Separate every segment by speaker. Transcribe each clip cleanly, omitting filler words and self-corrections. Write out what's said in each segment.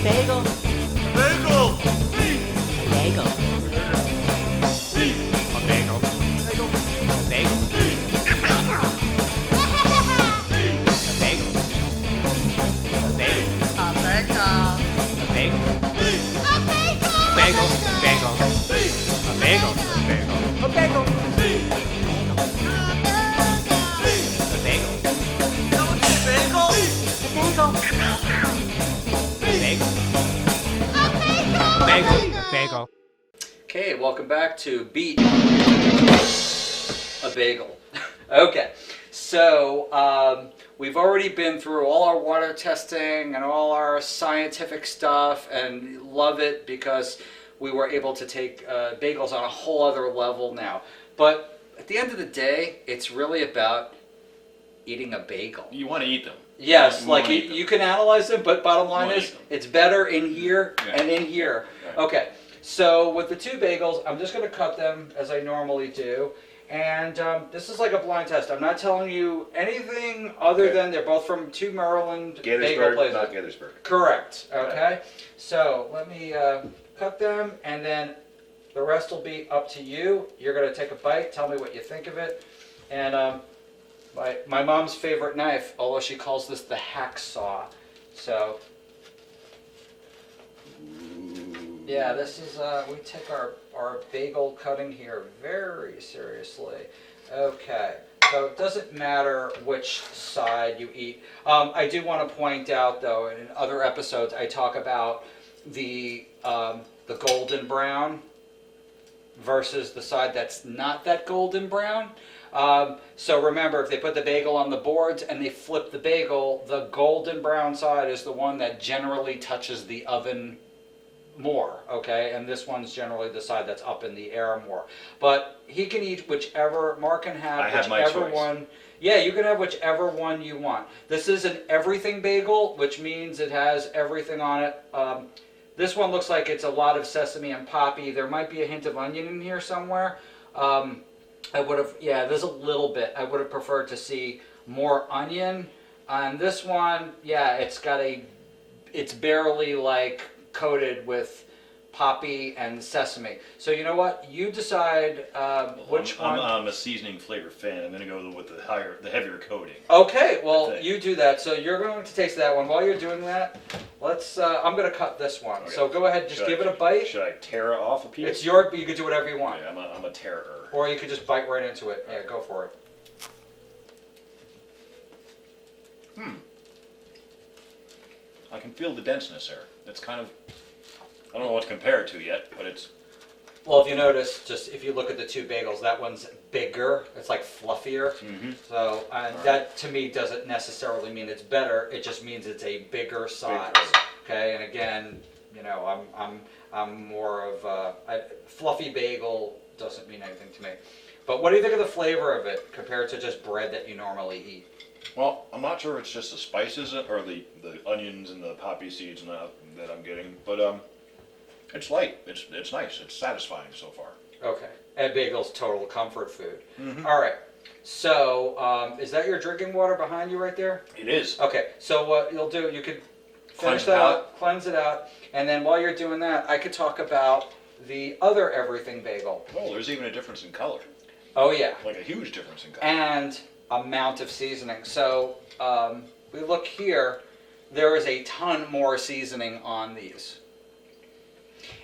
Speaker 1: bagel.
Speaker 2: Bagel.
Speaker 1: A bagel. A bagel. A bagel. Bagel.
Speaker 3: Okay, welcome back to Beat a Bagel. Okay, so we've already been through all our water testing and all our scientific stuff and love it because we were able to take bagels on a whole other level now. But at the end of the day, it's really about eating a bagel.
Speaker 2: You want to eat them.
Speaker 3: Yes, like you can analyze them, but bottom line is it's better in here and in here.
Speaker 2: Right.
Speaker 3: Okay, so with the two bagels, I'm just going to cut them as I normally do. And this is like a blind test. I'm not telling you anything other than they're both from two Maryland bagel places.
Speaker 2: Not Gettysburg.
Speaker 3: Correct, okay? So let me cut them, and then the rest will be up to you. You're going to take a bite, tell me what you think of it. And my mom's favorite knife, although she calls this the hacksaw. So, yeah, this is, we take our bagel cutting here very seriously. Okay, so it doesn't matter which side you eat. I do want to point out, though, in other episodes, I talk about the golden brown versus the side that's not that golden brown. So remember, if they put the bagel on the boards and they flip the bagel, the golden brown side is the one that generally touches the oven more, okay? And this one's generally the side that's up in the air more. But he can eat whichever, Mark can have whichever one. Yeah, you can have whichever one you want. This is an everything bagel, which means it has everything on it. This one looks like it's a lot of sesame and poppy. There might be a hint of onion in here somewhere. I would have, yeah, there's a little bit. I would have preferred to see more onion. On this one, yeah, it's barely like coated with poppy and sesame. So you know what? You decide which one.
Speaker 2: I'm a seasoning flavor fan. I'm going to go with the heavier coating.
Speaker 3: Okay, well, you do that. So you're going to taste that one. While you're doing that, I'm going to cut this one. Okay. So go ahead, just give it a bite.
Speaker 2: Should I tear off a piece?
Speaker 3: It's your, you can do whatever you want.
Speaker 2: Yeah, I'm a terror.
Speaker 3: Or you could just bite right into it. Yeah, go for it.
Speaker 2: I can feel the denseness there. It's kind of, I don't know what to compare it to yet, but it's...
Speaker 3: Well, if you notice, just if you look at the two bagels, that one's bigger. It's like fluffier.
Speaker 2: Mm-hmm.
Speaker 3: So that to me doesn't necessarily mean it's better. It just means it's a bigger size. Okay, and again, you know, I'm more of a fluffy bagel doesn't mean anything to me. But what do you think of the flavor of it compared to just bread that you normally eat?
Speaker 2: Well, I'm not sure if it's just the spices or the onions and the poppy seeds and that I'm getting, but it's light. It's nice. It's satisfying so far.
Speaker 3: Okay. And bagel's total comfort food.
Speaker 2: Mm-hmm.
Speaker 3: All right. So is that your drinking water behind you right there?
Speaker 2: It is.
Speaker 3: Okay. So what you'll do, you could finish that out, cleanse it out, and then while you're doing that, I could talk about the other everything bagel.
Speaker 2: Oh, there's even a difference in color.
Speaker 3: Oh yeah.
Speaker 2: Like a huge difference in color.
Speaker 3: And amount of seasoning. So we look here, there is a ton more seasoning on these.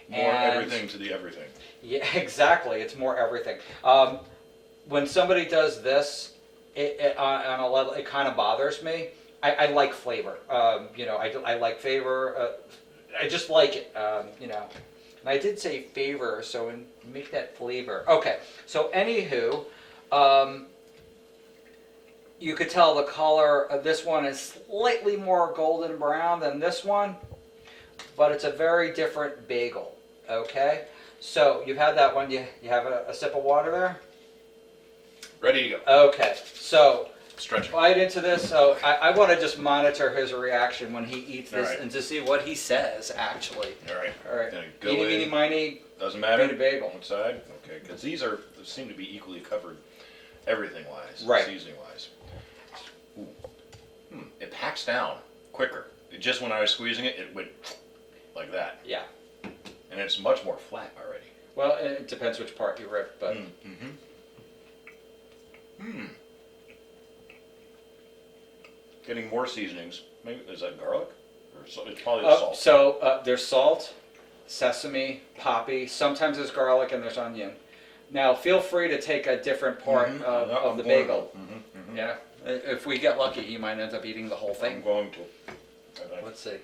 Speaker 2: More everything to the everything.
Speaker 3: Yeah, exactly. It's more everything. When somebody does this, on a level, it kind of bothers me. I like flavor. You know, I like flavor. I just like it. You know. And I did say favor, so make that flavor. Okay, so anywho, you could tell the color of this one is slightly more golden brown than this one, but it's a very different bagel, okay? So you've had that one, you have a sip of water there?
Speaker 2: Ready to go.
Speaker 3: Okay, so
Speaker 2: stretch.
Speaker 3: Bite into this. So I want to just monitor his reaction when he eats this
Speaker 2: right.
Speaker 3: and to see what he says, actually.
Speaker 2: All right.
Speaker 3: All right.
Speaker 2: Go
Speaker 3: Eeny, meeny, miny.
Speaker 2: Doesn't matter.
Speaker 3: Eat a bagel.
Speaker 2: One side. Okay, because these seem to be equally covered, everything-wise,
Speaker 3: right.
Speaker 2: seasoning-wise. It packs down quicker. Just when I was squeezing it, it would. like that.
Speaker 3: Yeah.
Speaker 2: And it's much more flat already.
Speaker 3: Well, it depends which part you rip, but.
Speaker 2: Getting more seasonings. Maybe is that garlic? Or so, it's probably the salt.
Speaker 3: So there's salt, sesame, poppy. Sometimes there's garlic and there's onion. Now feel free to take a different part of the bagel. Yeah. If we get lucky, you might end up eating the whole
Speaker 2: I'm
Speaker 3: thing.
Speaker 2: going to.
Speaker 3: Let's see.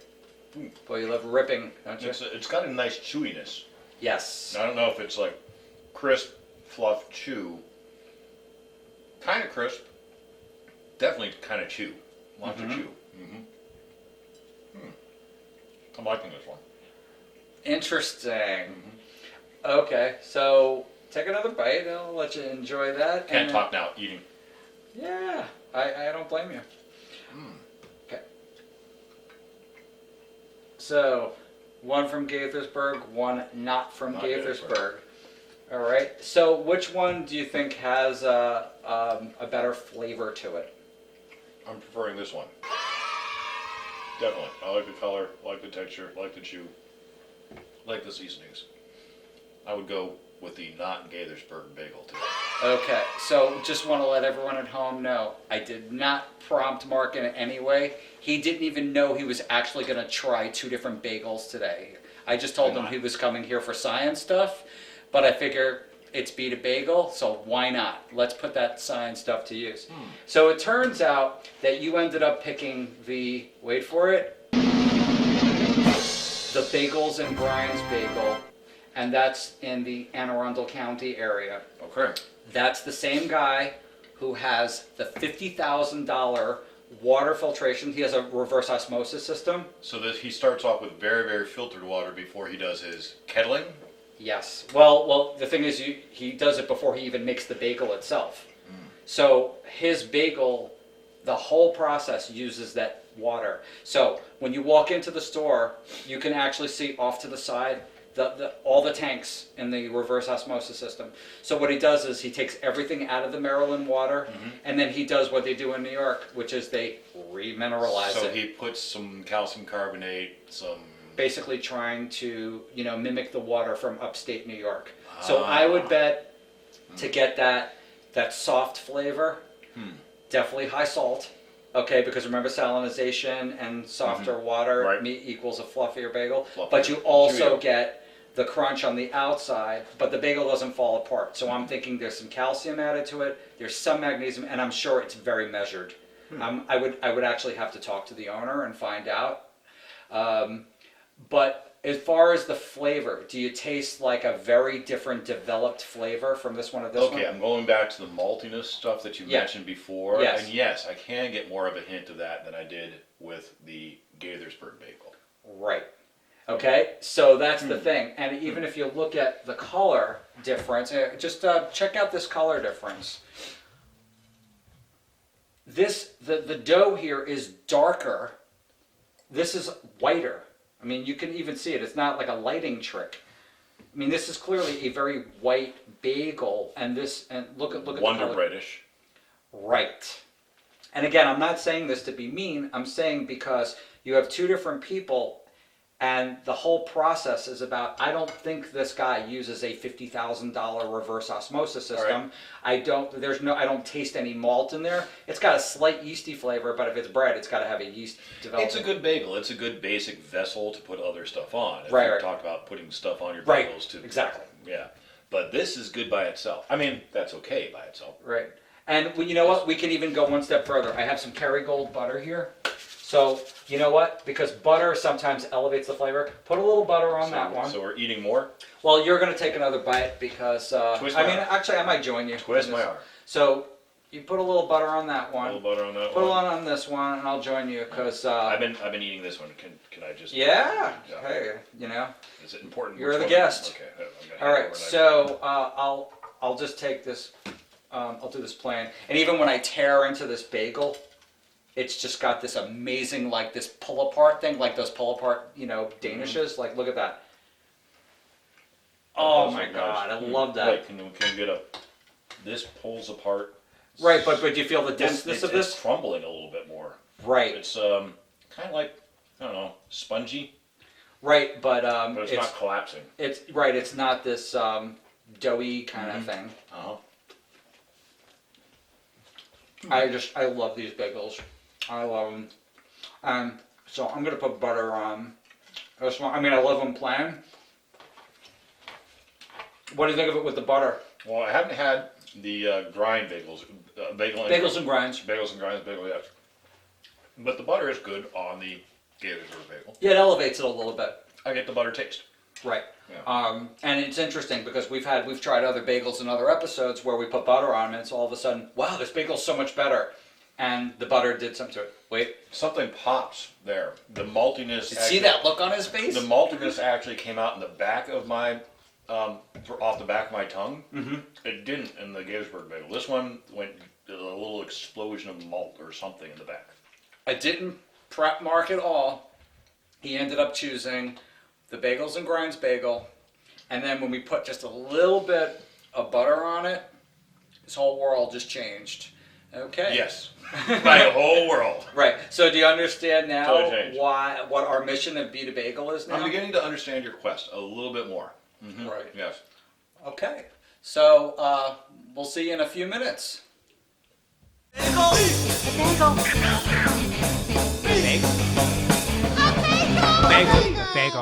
Speaker 3: Boy, you love ripping, don't you?
Speaker 2: It's got a nice chewiness.
Speaker 3: Yes.
Speaker 2: I don't know if it's like crisp, fluff, chew. Kind of crisp. Definitely kind of chew. Lots of chew. I'm liking this one.
Speaker 3: Interesting. Okay, so take another bite. I'll let you enjoy that.
Speaker 2: Can't talk now. Eating.
Speaker 3: Yeah, I don't blame you. Okay. So, one from Gaithersburg, one not from Gaithersburg. All right. So, which one do you think has a better flavor to it?
Speaker 2: I'm preferring this one. Definitely. I like the color, like the texture, like the chew, like the seasonings. I would go with the not Gaithersburg bagel today.
Speaker 3: Okay, so just want to let everyone at home know, I did not prompt Mark in any way. He didn't even know he was actually going to try 2 different bagels today. I just told him he was coming here for science stuff, but I figure it's beat a bagel, so why not? Let's put that science stuff to use. So it turns out that you ended up picking the, wait for it, the Bagels and Brian's Bagel, and that's in the Anne Arundel County area.
Speaker 2: Okay.
Speaker 3: That's the same guy who has the $50,000 water filtration. He has a reverse osmosis system.
Speaker 2: So that he starts off with very, very filtered water before he does his kettling?
Speaker 3: Yes. Well, the thing is, he does it before he even makes the bagel itself. So his bagel, the whole process uses that water. So when you walk into the store, you can actually see off to the side all the tanks in the reverse osmosis system. So what he does is he takes everything out of the Maryland water, and then he does what they do in New York, which is they remineralize it.
Speaker 2: So he puts some calcium carbonate, some...
Speaker 3: Basically trying to, mimic the water from upstate New York. So I would bet to get that soft flavor, definitely high salt. Okay, because remember salinization and softer water equals a fluffier bagel. But you also get the crunch on the outside, but the bagel doesn't fall apart. So I'm thinking there's some calcium added to it, there's some magnesium, and I'm sure it's very measured. I would actually have to talk to the owner and find out. But as far as the flavor, do you taste like a very different developed flavor from this one or this one?
Speaker 2: Okay, I'm going back to the maltiness stuff that you mentioned before.
Speaker 3: Yes.
Speaker 2: And yes, I can get more of a hint of that than I did with the Gaithersburg bagel.
Speaker 3: Right. Okay, so that's the thing. And even if you look at the color difference, just check out this color difference. The dough here is darker. This is whiter. I mean, you can even see it. It's not like a lighting trick. I mean, this is clearly a very white bagel, and look at the
Speaker 2: Wonder
Speaker 3: color.
Speaker 2: Breadish.
Speaker 3: Right. And again, I'm not saying this to be mean. I'm saying because you have 2 different people, and the whole process is about. I don't think this guy uses a $50,000 reverse osmosis system. Right. I don't taste any malt in there. It's got a slight yeasty flavor, but if it's bread, it's got to have a yeast development.
Speaker 2: It's a good bagel. It's a good basic vessel to put other stuff on. If
Speaker 3: Right.
Speaker 2: you talk about putting stuff on your bagels too.
Speaker 3: Exactly.
Speaker 2: Yeah. But this is good by itself. I mean, that's okay by itself.
Speaker 3: Right. And you know what? We can even go one step further. I have some Kerrygold butter here. So, you know what? Because butter sometimes elevates the flavor, put a little butter on that one.
Speaker 2: So we're eating more?
Speaker 3: Well, you're going to take another bite because, actually, I might join you.
Speaker 2: Twist my arm.
Speaker 3: So, you put a little butter on that one.
Speaker 2: A little butter on that
Speaker 3: Put
Speaker 2: one.
Speaker 3: a lot on this one, and I'll join you because...
Speaker 2: I've been eating this one. Can I just...
Speaker 3: Yeah. Hey,
Speaker 2: Is it important?
Speaker 3: You're the guest.
Speaker 2: Okay.
Speaker 3: All right, so I'll just take this, I'll do this plain. And even when I tear into this bagel, it's just got this amazing, like this pull apart thing, like those pull apart, Danishes. Like, look at that. Oh my God, I love that.
Speaker 2: Wait, can we get this pulls apart.
Speaker 3: Right, but do you feel the denseness of this?
Speaker 2: It's crumbling a little bit more.
Speaker 3: Right.
Speaker 2: It's kind of like, I don't know, spongy.
Speaker 3: Right, but
Speaker 2: But it's not collapsing.
Speaker 3: it's right. It's not this doughy kind of thing.
Speaker 2: Uh-huh.
Speaker 3: I love these bagels. I love them. So I'm gonna put butter on this one. I mean, I love them plain. What do you think of it with the butter?
Speaker 2: Well, I haven't had the grind bagels.
Speaker 3: Bagels and grinds.
Speaker 2: Bagels and grinds, bagel, yes. But the butter is good on the Gaithersburg bagel.
Speaker 3: Yeah, it elevates it a little bit.
Speaker 2: I get the butter taste.
Speaker 3: Right.
Speaker 2: Yeah.
Speaker 3: And it's interesting because we've tried other bagels in other episodes where we put butter on them, and it's all of a sudden, wow, this bagel's so much better. And the butter did something to it. Wait.
Speaker 2: Something pops there. The maltiness.
Speaker 3: See that look on his face?
Speaker 2: The maltiness actually came out in the back of my, off the back of my tongue.
Speaker 3: Mm-hmm.
Speaker 2: It didn't in the Gaithersburg bagel. This one went a little explosion of malt or something in the back.
Speaker 3: I didn't prep Mark at all. He ended up choosing the Bagels and Grinds bagel, and then when we put just a little bit of butter on it, his whole world just changed. Okay.
Speaker 2: Yes. My whole world.
Speaker 3: Right. So do you understand now
Speaker 2: Totally changed.
Speaker 3: what our mission of Beat a Bagel is now?
Speaker 2: I'm beginning to understand your quest a little bit more. Mm-hmm.
Speaker 3: Right.
Speaker 2: Yes.
Speaker 3: Okay. So we'll see you in a few minutes.
Speaker 1: Bagel. Bagel. Bagel. Bagel.